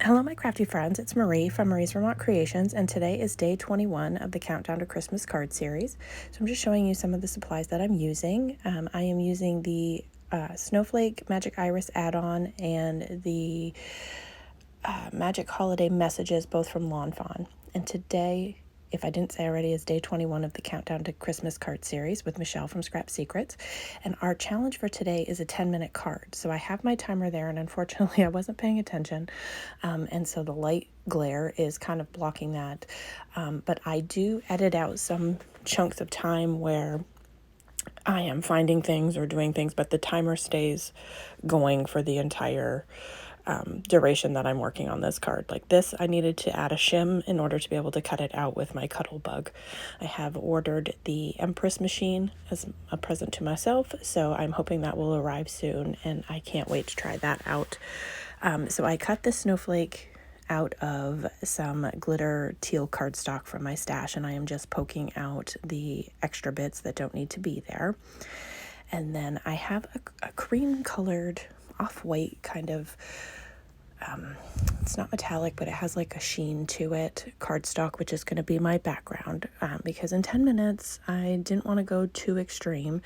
Hello, my crafty friends. It's Marie from Mariesvermontcreations, and today is day 21 of the Countdown to Christmas card series. So I'm just showing you some of the supplies that I'm using. I am using the Snowflake Magic Iris add-on and the Magic Holiday Messages, both from Lawn Fawn. And today, if I didn't say already, is day 21 of the Countdown to Christmas card series with Michele from Scrap Secrets. And our challenge for today is a 10-minute card. So I have my timer there, and unfortunately I wasn't paying attention. And so the light glare is kind of blocking that. But I do edit out some chunks of time where I am finding things or doing things, but the timer stays going for the entire duration that I'm working on this card. Like this, I needed to add a shim in order to be able to cut it out with my Cuddle Bug. I have ordered the Empress machine as a present to myself, so I'm hoping that will arrive soon, and I can't wait to try that out. So I cut the snowflake out of some glitter teal cardstock from my stash, and I am just poking out the extra bits that don't need to be there. And then I have a cream colored off-white kind of it's not metallic, but it has like a sheen to it, cardstock, which is going to be my background, because in 10 minutes I didn't want to go too extreme,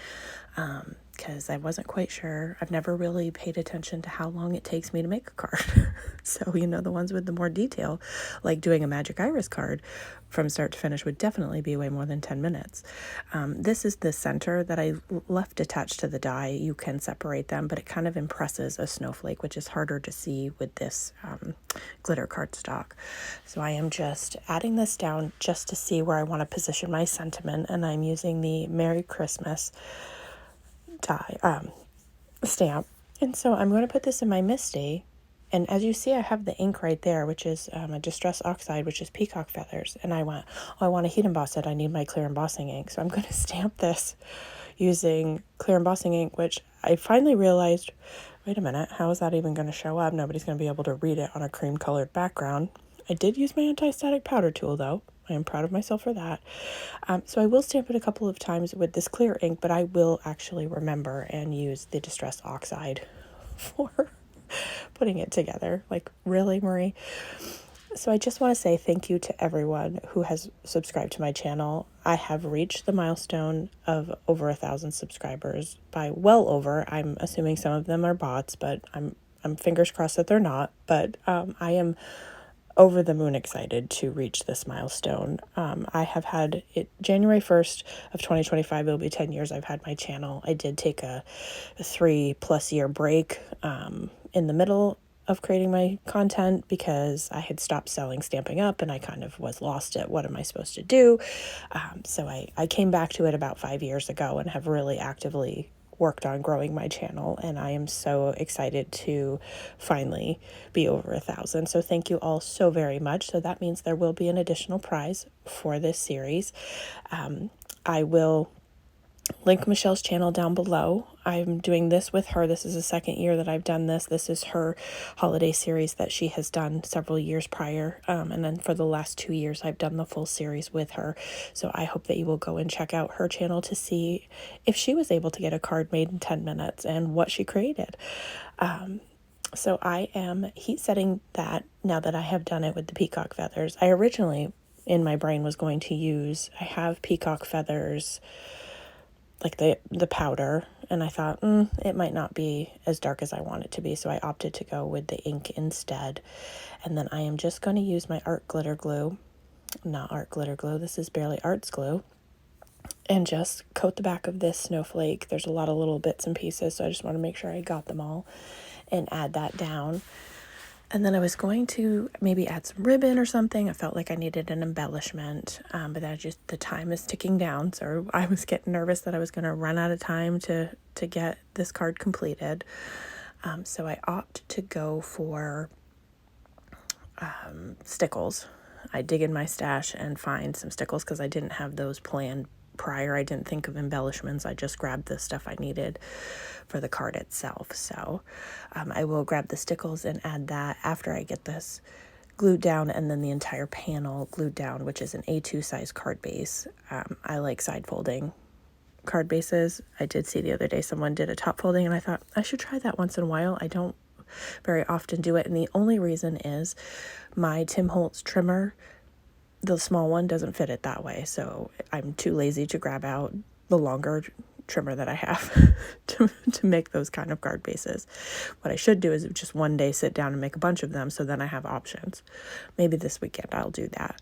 because I wasn't quite sure. I've never really paid attention to how long it takes me to make a card. So, the ones with the more detail, like doing a Magic Iris card from start to finish, would definitely be way more than 10 minutes. This is the center that I left attached to the die. You can separate them, but it kind of impresses a snowflake, which is harder to see with this glitter cardstock. So I am just adding this down just to see where I want to position my sentiment, and I'm using the Merry Christmas die stamp. And so I'm going to put this in my Misty, and as you see, I have the ink right there, which is a Distress Oxide, which is peacock feathers. And I went, I want to heat emboss it. I need my clear embossing ink. So I'm going to stamp this using clear embossing ink, which I finally realized, wait a minute, how is that even going to show up? Nobody's going to be able to read it on a cream colored background. I did use my anti-static powder tool though. I am proud of myself for that. So I will stamp it a couple of times with this clear ink, but I will actually remember and use the Distress Oxide for putting it together. Like, really, Marie? So I just want to say thank you to everyone who has subscribed to my channel. I have reached the milestone of over 1,000 subscribers by well over. I'm assuming some of them are bots, but I'm fingers crossed that they're not. But I am over the moon excited to reach this milestone. I have had it January 1st of 2025. It'll be 10 years I've had my channel. I did take a 3+ year break in the middle of creating my content because I had stopped selling Stampin' Up! And I kind of was lost at what am I supposed to do. So I came back to it about 5 years ago and have really actively worked on growing my channel, and I am so excited to finally be over 1,000. So thank you all so very much. So that means there will be an additional prize for this series. I will link Michele's channel down below. I'm doing this with her. This is the second year that I've done this. This is her holiday series that she has done several years prior. And then for the last 2 years, I've done the full series with her. So I hope that you will go and check out her channel to see if she was able to get a card made in 10 minutes and what she created. So I am heat setting that now that I have done it with the peacock feathers. I originally, in my brain, was going to use, I have peacock feathers, like the powder, and I thought it might not be as dark as I want it to be, so I opted to go with the ink instead. And then I am just going to use my art glitter glue, not art glitter glue, this is Barely Arts glue, and just coat the back of this snowflake. There's a lot of little bits and pieces, so I just want to make sure I got them all, and add that down. And then I was going to maybe add some ribbon or something. I felt like I needed an embellishment, but the time is ticking down. So I was getting nervous that I was going to run out of time to get this card completed. So I opt to go for stickles. I dig in my stash and find some stickles because I didn't have those planned prior. I didn't think of embellishments. I just grabbed the stuff I needed for the card itself. So I will grab the stickles and add that after I get this glued down, and then the entire panel glued down, which is an A2 size card base. I like side folding card bases. I did see the other day someone did a top folding, and I thought I should try that once in a while. I don't very often do it. And the only reason is my Tim Holtz trimmer, the small one, doesn't fit it that way. So I'm too lazy to grab out the longer trimmer that I have to make those kind of card bases. What I should do is just one day sit down and make a bunch of them, so then I have options. Maybe this weekend I'll do that.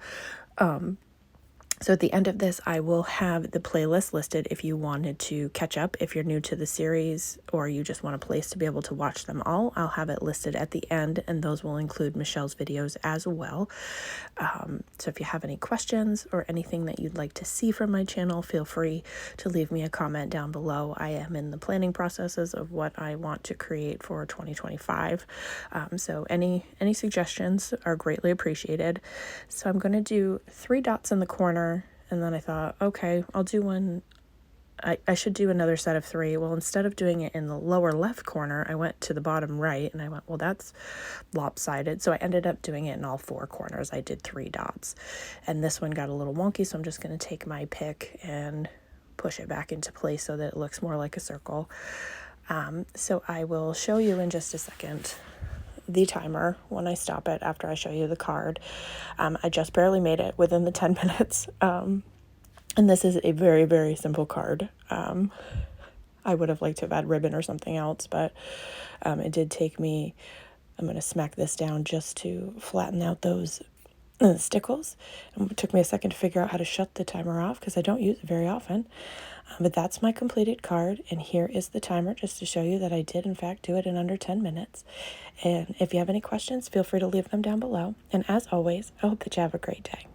So at the end of this, I will have the playlist listed if you wanted to catch up. If you're new to the series or you just want a place to be able to watch them all, I'll have it listed at the end, and those will include Michele's videos as well. So if you have any questions or anything that you'd like to see from my channel, feel free to leave me a comment down below. I am in the planning processes of what I want to create for 2025. So any suggestions are greatly appreciated. So I'm going to do 3 dots in the corner. And then I thought, okay, I'll do one. I should do another set of 3. Well, instead of doing it in the lower left corner, I went to the bottom right, and I went, well, that's lopsided. So I ended up doing it in all 4 corners. I did 3 dots. And this one got a little wonky, so I'm just going to take my pick and push it back into place so that it looks more like a circle. So I will show you in just a second the timer when I stop it after I show you the card. I just barely made it within the 10 minutes. And this is a very, very simple card. I would have liked to have had ribbon or something else, but it did take me, I'm going to smack this down just to flatten out those stickles. It took me a second to figure out how to shut the timer off because I don't use it very often. But that's my completed card, and here is the timer just to show you that I did in fact do it in under 10 minutes. And if you have any questions, feel free to leave them down below. And as always, I hope that you have a great day.